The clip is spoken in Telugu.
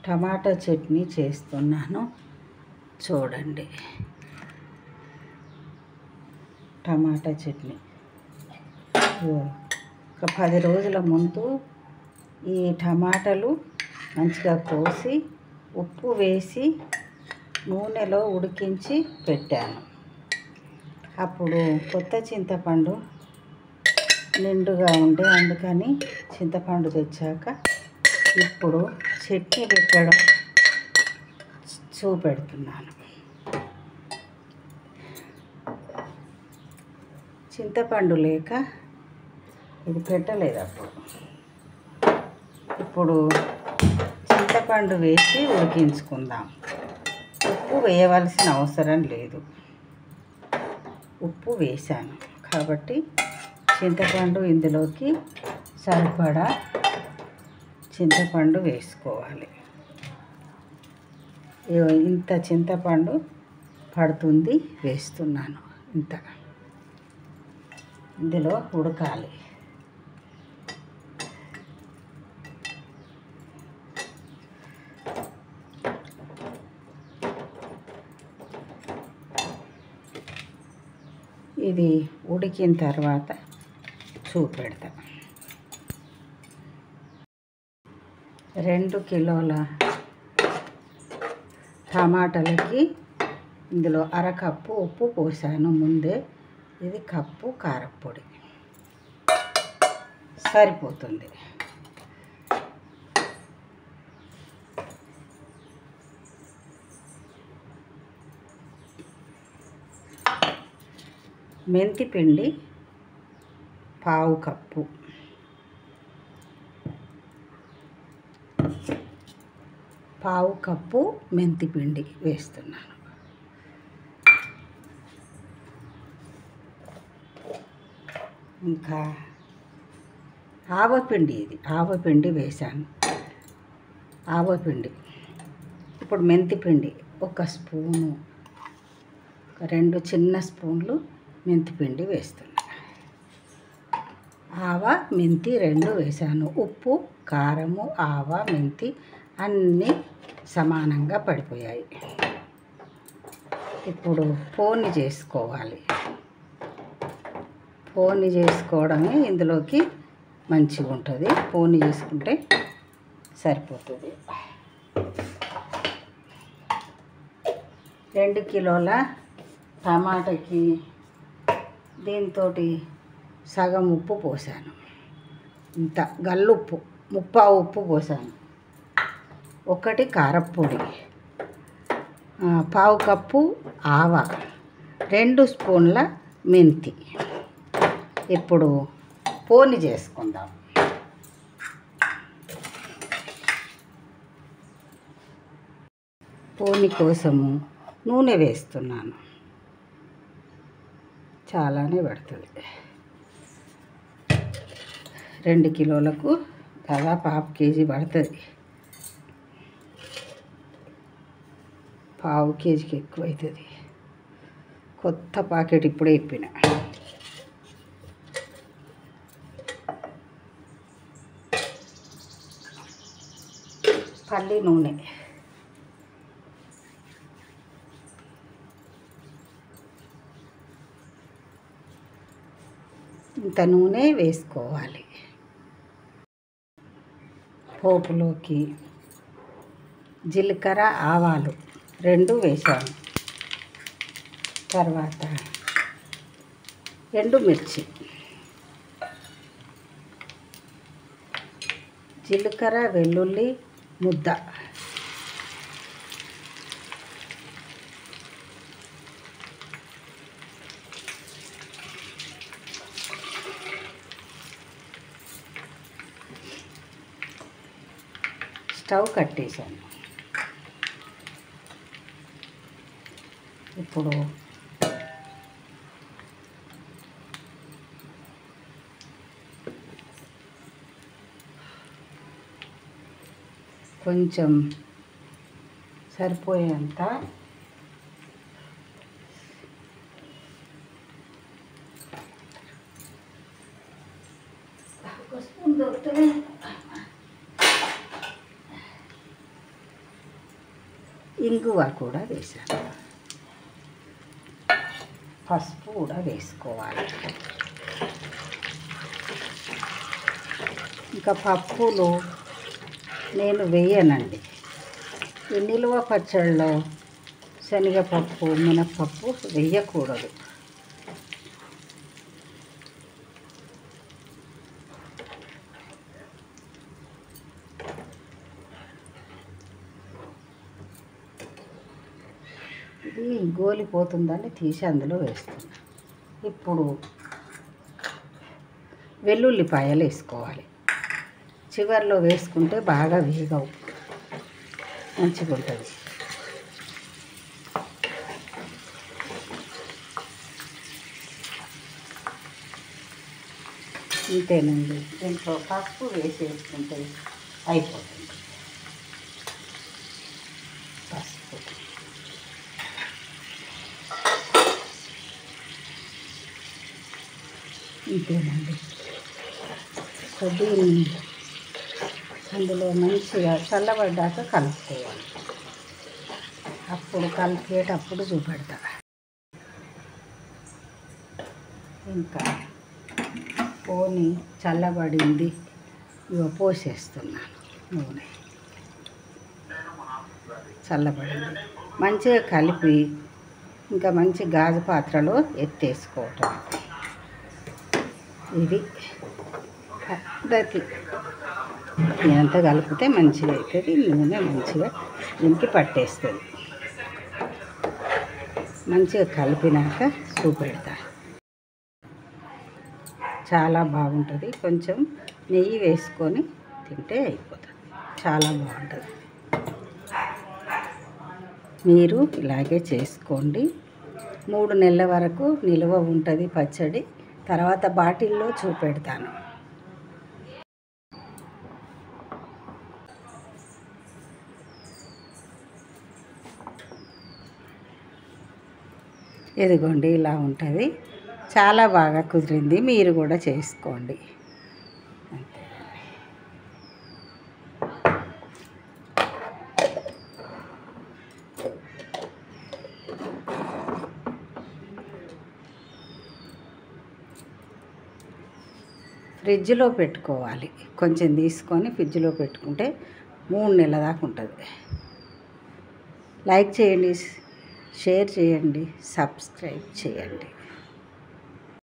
టమాటా చట్నీ చేస్తున్నాను చూడండి. టమాటా చట్నీ ఒక 10 రోజుల ముందు ఈ టమాటాలు మంచిగా కోసి ఉప్పు వేసి నూనెలో ఉడికించి పెట్టాను. అప్పుడు కొత్త చింతపండు నిండుగా ఉండే, అందుకని చింతపండు తెచ్చాక ఇప్పుడు చట్నీ పెట్టడం చూపెడుతున్నాను. చింతపండు లేక ఇది పెట్టలేదు. ఇప్పుడు చింతపండు వేసి ఉడికించుకుందాం. ఉప్పు వేయవలసిన అవసరం లేదు. ఉప్పు వేసాను కాబట్టి చింతపండు ఇందులోకి సరిపడా చింతపండు వేసుకోవాలి. ఇంత చింతపండు పడుతుంది వేస్తున్నాను. ఇంత ఇందులో ఉడకాలి. ఇది ఉడికిన తర్వాత చూపెడతాం. 2 కిలోల టమాటాలకి ఇందులో అరకప్పు ఉప్పు పోసాను ముందే. ఇది కప్పు కారపొడి సరిపోతుంది. మెంతి పిండి పావు కప్పు, మెంతి పిండి వేస్తున్నాను. ఇంకా ఆవపిండి, ఇది ఆవపిండి వేసాను. ఆవపిండి ఇప్పుడు మెంతిపిండి 1 స్పూను, 2 చిన్న స్పూన్లు మెంతిపిండి వేస్తున్నా. ఆవ మెంతి 2 వేసాను. ఉప్పు కారము ఆవ మెంతి అన్నీ సమానంగా పడిపోయాయి. ఇప్పుడు పోని చేసుకోవాలి. పోని చేసుకోవడమే ఇందులోకి మంచిగా ఉంటుంది. పోని చేసుకుంటే సరిపోతుంది. 2 కిలోల టమాటాకి దీంతో సగం ఉప్పు పోసాను. ఇంత గల్లుప్పు, ముప్పావు ఉప్పు పోసాను. 1 కారపొడి, పావు కప్పు ఆవ, 2 స్పూన్ల మెంతి. ఇప్పుడు పోని చేసుకుందాం. పోని కోసము నూనె వేస్తున్నాను. చాలానే పడుతుంది. 2 కిలోలకు దాదాపు 1/2 కేజీ పడుతుంది. 1/2 కేజీకి ఎక్కువ అవుతుంది. కొత్త ప్యాకెట్ ఇప్పుడే ఇప్పిన. పల్లి నూనె, ఇంత నూనె వేసుకోవాలి. పోపులోకి జీలకర్ర ఆవాలు 2 వేసాను. తర్వాత ఎండుమిర్చి, జీలకర్ర వెల్లుల్లి ముద్ద, స్టవ్ కట్టేసాను. ఇప్పుడు కొంచెం సరిపోయేంత ఒక స్పూన్ దొరుకుతుంది. ఇంగువ కూడా వేసాను. పసుపు కూడా వేసుకోవాలి. ఇంకా పప్పులు నేను వేయనండి. ఈ నిలువ పచ్చళ్ళలో శనగపప్పు, మినప్పప్పు వేయకూడదు. ఇది గోలిపోతుందని తీసి అందులో వేస్తున్నా. ఇప్పుడు వెల్లుల్లిపాయలు వేసుకోవాలి. చివర్లో వేసుకుంటే బాగా వేగవు, మంచిగా ఉంటుంది. ఇంతేనండి. దీంట్లో పసుపు వేసేసుకుంటే అయిపోతుంది. పసుపు ఇంతేనండి. దీన్ని అందులో మంచిగా చల్లబడ్డాక కలుపుకోవాలి. అప్పుడు కలిపేటప్పుడు చూపెడతా. ఇంకా పోని చల్లబడింది, ఇగో పోసేస్తున్నాను నూనె. చల్లబడింది, మంచిగా కలిపి ఇంకా మంచి గాజు పాత్రలో ఎత్తేసుకోవటం. ఇది పద్ధతి. ఇదంతా కలిపితే మంచిగా అవుతుంది. నూనె మంచిగా దీనికి పట్టేస్తుంది. మంచిగా కలిపినాక చూపెడతా. చాలా బాగుంటుంది. కొంచెం నెయ్యి వేసుకొని తింటే అయిపోతుంది. చాలా బాగుంటుంది. మీరు ఇలాగే చేసుకోండి. 3 నెలల వరకు నిల్వ ఉంటుంది పచ్చడి. తర్వాత బాటిల్లో చూపెడతాను. ఇదిగోండి, ఇలా ఉంటుంది. చాలా బాగా కుదిరింది. మీరు కూడా చేసుకోండి. ఫ్రిడ్జ్లో పెట్టుకోవాలి. కొంచెం తీసుకొని ఫ్రిడ్జ్లో పెట్టుకుంటే 3 నెలల దాకా ఉంటుంది. లైక్ చేయండి, షేర్ చేయండి, సబ్స్క్రైబ్ చేయండి.